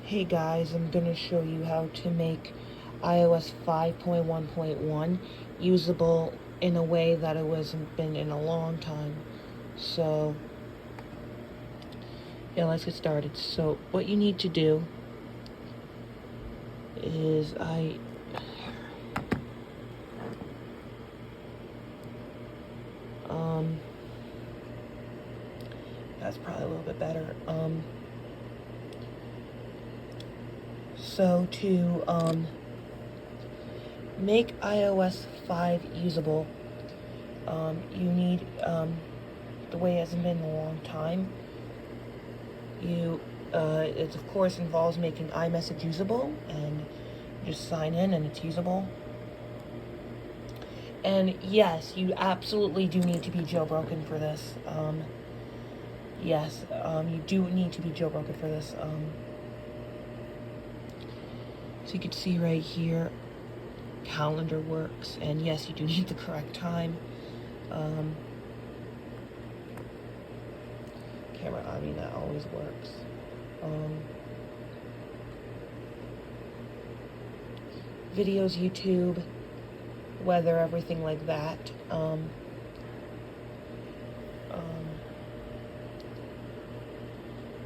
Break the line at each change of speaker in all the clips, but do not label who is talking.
Hey guys, I'm going to show you how to make iOS 5.1.1 usable in a way that it wasn't been in a long time. So, yeah, let's get started. So, what you need to do is that's probably a little bit better. So to make iOS 5 usable, you need, the way it hasn't been in a long time, it of course involves making iMessage usable, and you just sign in and it's usable. And yes, you absolutely do need to be jailbroken for this. Yes, you do need to be jailbroken for this. So you can see right here, calendar works, and yes, you do need the correct time. Camera, I mean, that always works. Videos, YouTube, weather, everything like that.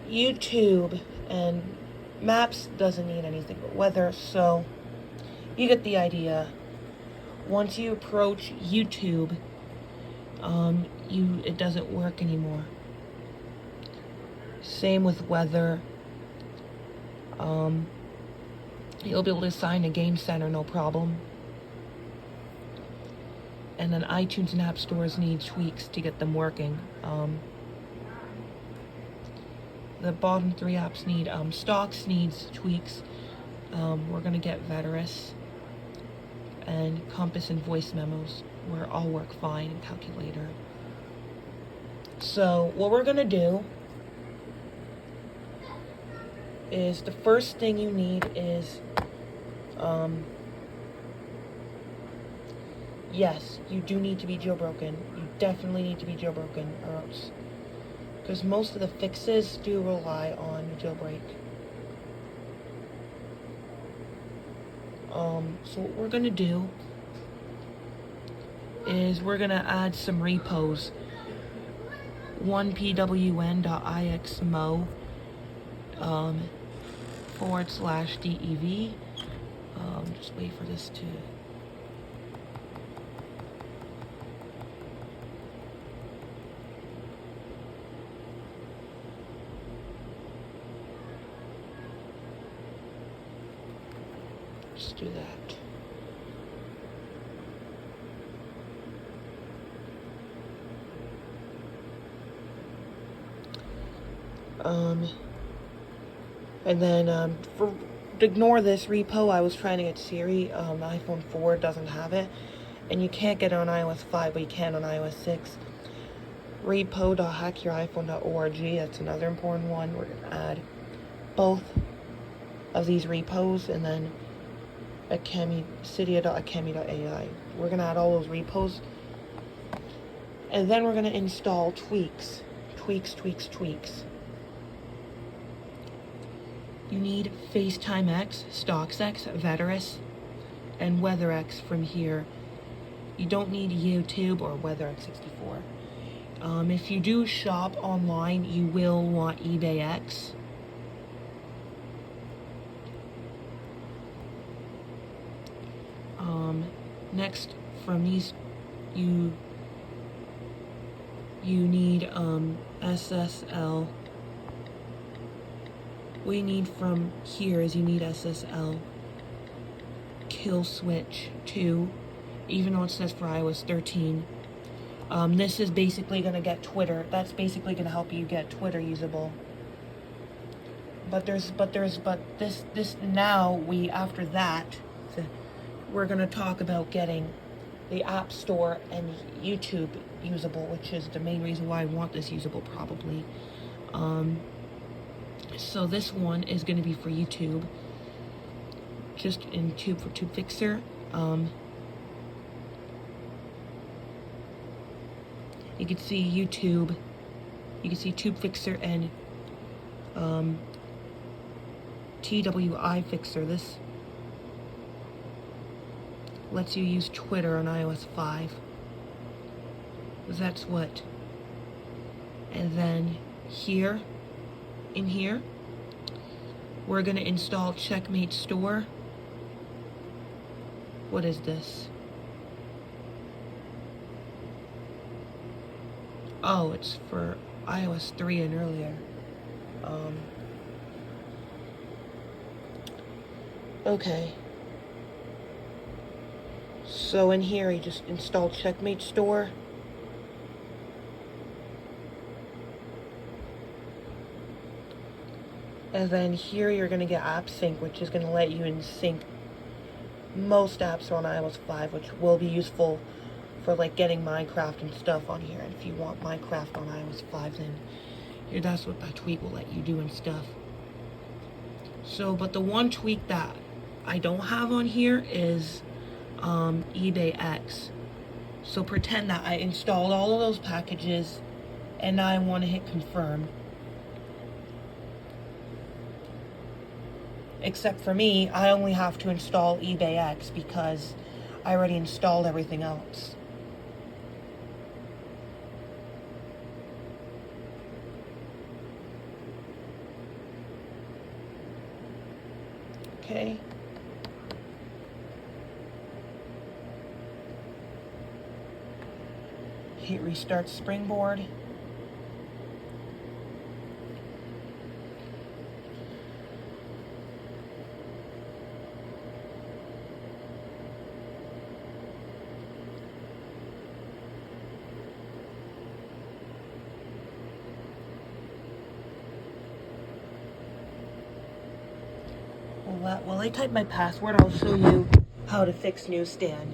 YouTube and maps doesn't need anything but weather, so you get the idea. Once you approach YouTube, it doesn't work anymore. Same with weather. You'll be able to assign a game center, no problem. And then iTunes and App Stores need tweaks to get them working. The bottom three apps need, Stocks needs tweaks. We're gonna get Veterus and Compass and Voice Memos, where all work fine, and Calculator. So what we're gonna do is, the first thing you need is, yes, you do need to be jailbroken. You definitely need to be jailbroken, or else, because most of the fixes do rely on jailbreak. So what we're gonna do is we're gonna add some repos. 1pwn.ixmo /dev. Just wait for this to. Just do that. And then, ignore this repo. I was trying to get Siri. The iPhone 4 doesn't have it. And you can't get it on iOS 5, but you can on iOS 6. Repo.hackyouriphone.org, that's another important one. We're going to add both of these repos, and then cydia.akemi.ai. We're going to add all those repos. And then we're going to install tweaks. Tweaks. You need FaceTime X, Stocks X, Veterus, and WeatherX from here. You don't need YouTube or WeatherX64. If you do shop online, you will want eBay X. Next, from these, you need SSL. What you need from here is you need SSL kill switch 2, even though it says for iOS 13. This is basically going to get Twitter. That's basically going to help you get Twitter usable. But this now, after that, we're going to talk about getting the App Store and YouTube usable, which is the main reason why I want this usable, probably. So this one is going to be for YouTube, just in Tube for Tube Fixer. You can see YouTube, you can see Tube Fixer and TWI fixer. This lets you use Twitter on iOS 5. That's what. And then here, in here, we're going to install Checkmate Store. What is this? Oh, it's for iOS 3 and earlier. Okay. So in here, you just install Checkmate Store. And then here you're going to get App Sync, which is going to let you in sync most apps on iOS 5, which will be useful for like getting Minecraft and stuff on here. And if you want Minecraft on iOS 5, then here, that's what that tweak will let you do and stuff. So, but the one tweak that I don't have on here is eBay X. So pretend that I installed all of those packages and now I want to hit confirm. Except for me, I only have to install eBay X because I already installed everything else. Okay. Hit restart Springboard. While I type my password, I'll show you how to fix Newsstand.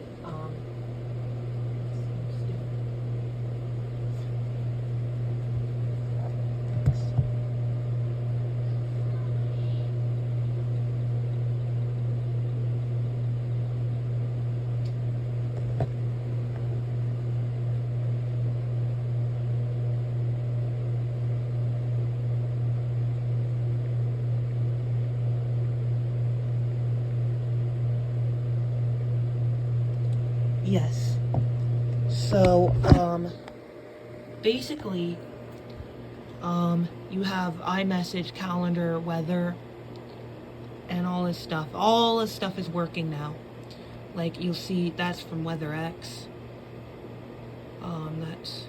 Yes. So, basically, you have iMessage, calendar, weather, and all this stuff. All this stuff is working now. Like, you'll see, that's from WeatherX. That's...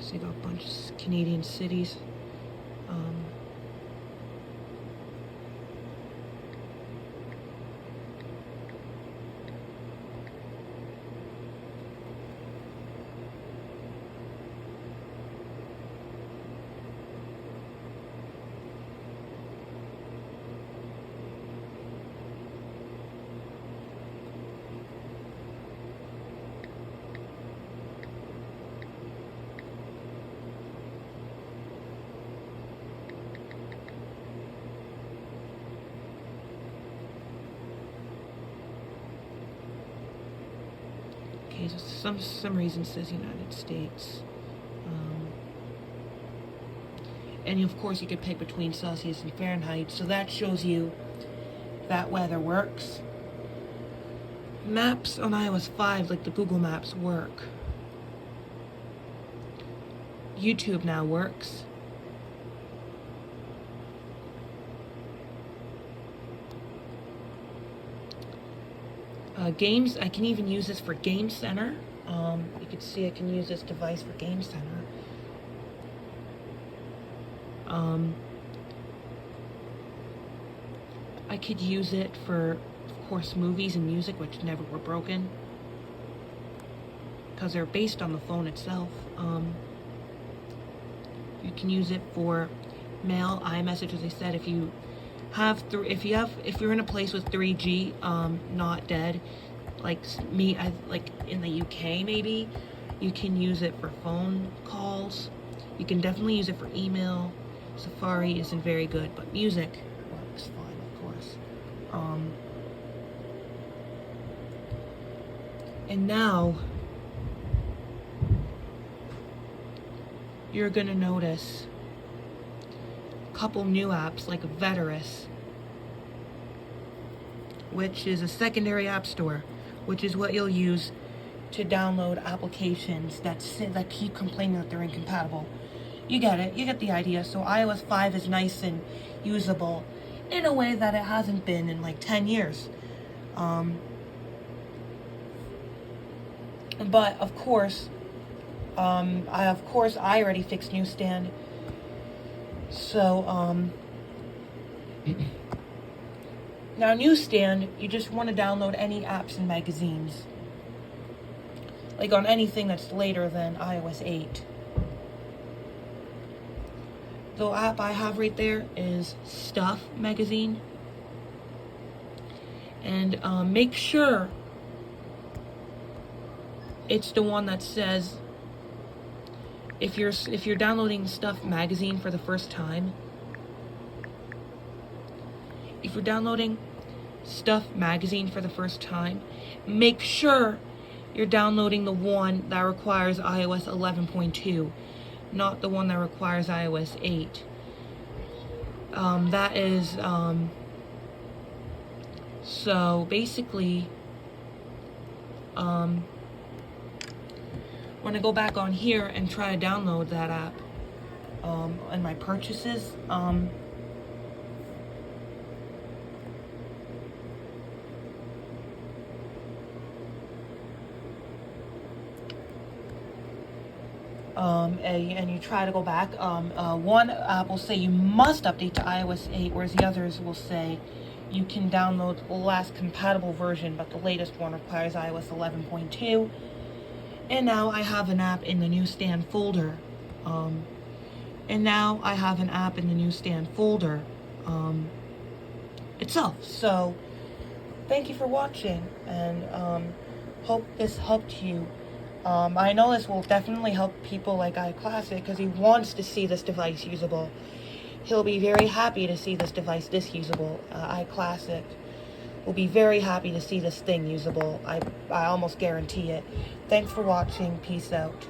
So you got a bunch of Canadian cities. Okay, so some reason it says United States. And of course you could pick between Celsius and Fahrenheit, so that shows you that weather works. Maps on iOS 5, like the Google Maps, work. YouTube now works. Games, I can even use this for Game Center. You can see I can use this device for Game Center. I could use it for, of course, movies and music, which never were broken, because they're based on the phone itself. You can use it for mail, iMessage, as I said. If you're in a place with 3G, not dead, like me, like in the UK maybe, you can use it for phone calls. You can definitely use it for email. Safari isn't very good, but music works fine, of course. And now you're gonna notice a couple new apps like Veterus, which is a secondary app store, which is what you'll use to download applications that keep complaining that they're incompatible. You get it. You get the idea. So iOS 5 is nice and usable in a way that it hasn't been in like 10 years. But of course, I already fixed Newsstand. So now Newsstand, you just want to download any apps and magazines, like on anything that's later than iOS 8. The app I have right there is Stuff magazine, and make sure it's the one that says, if you're downloading Stuff magazine for the first time, make sure you're downloading the one that requires iOS 11.2, not the one that requires iOS 8. That is, so basically, when I go back on here and try to download that app, in my purchases, and you try to go back, one app will say you must update to iOS 8, whereas the others will say you can download the last compatible version, but the latest one requires iOS 11.2. And now I have an app in the Newsstand folder. Itself. So, thank you for watching, and hope this helped you. I know this will definitely help people like iClassic, because he wants to see this device usable. He'll be very happy to see this device usable. iClassic will be very happy to see this thing usable. I almost guarantee it. Thanks for watching. Peace out.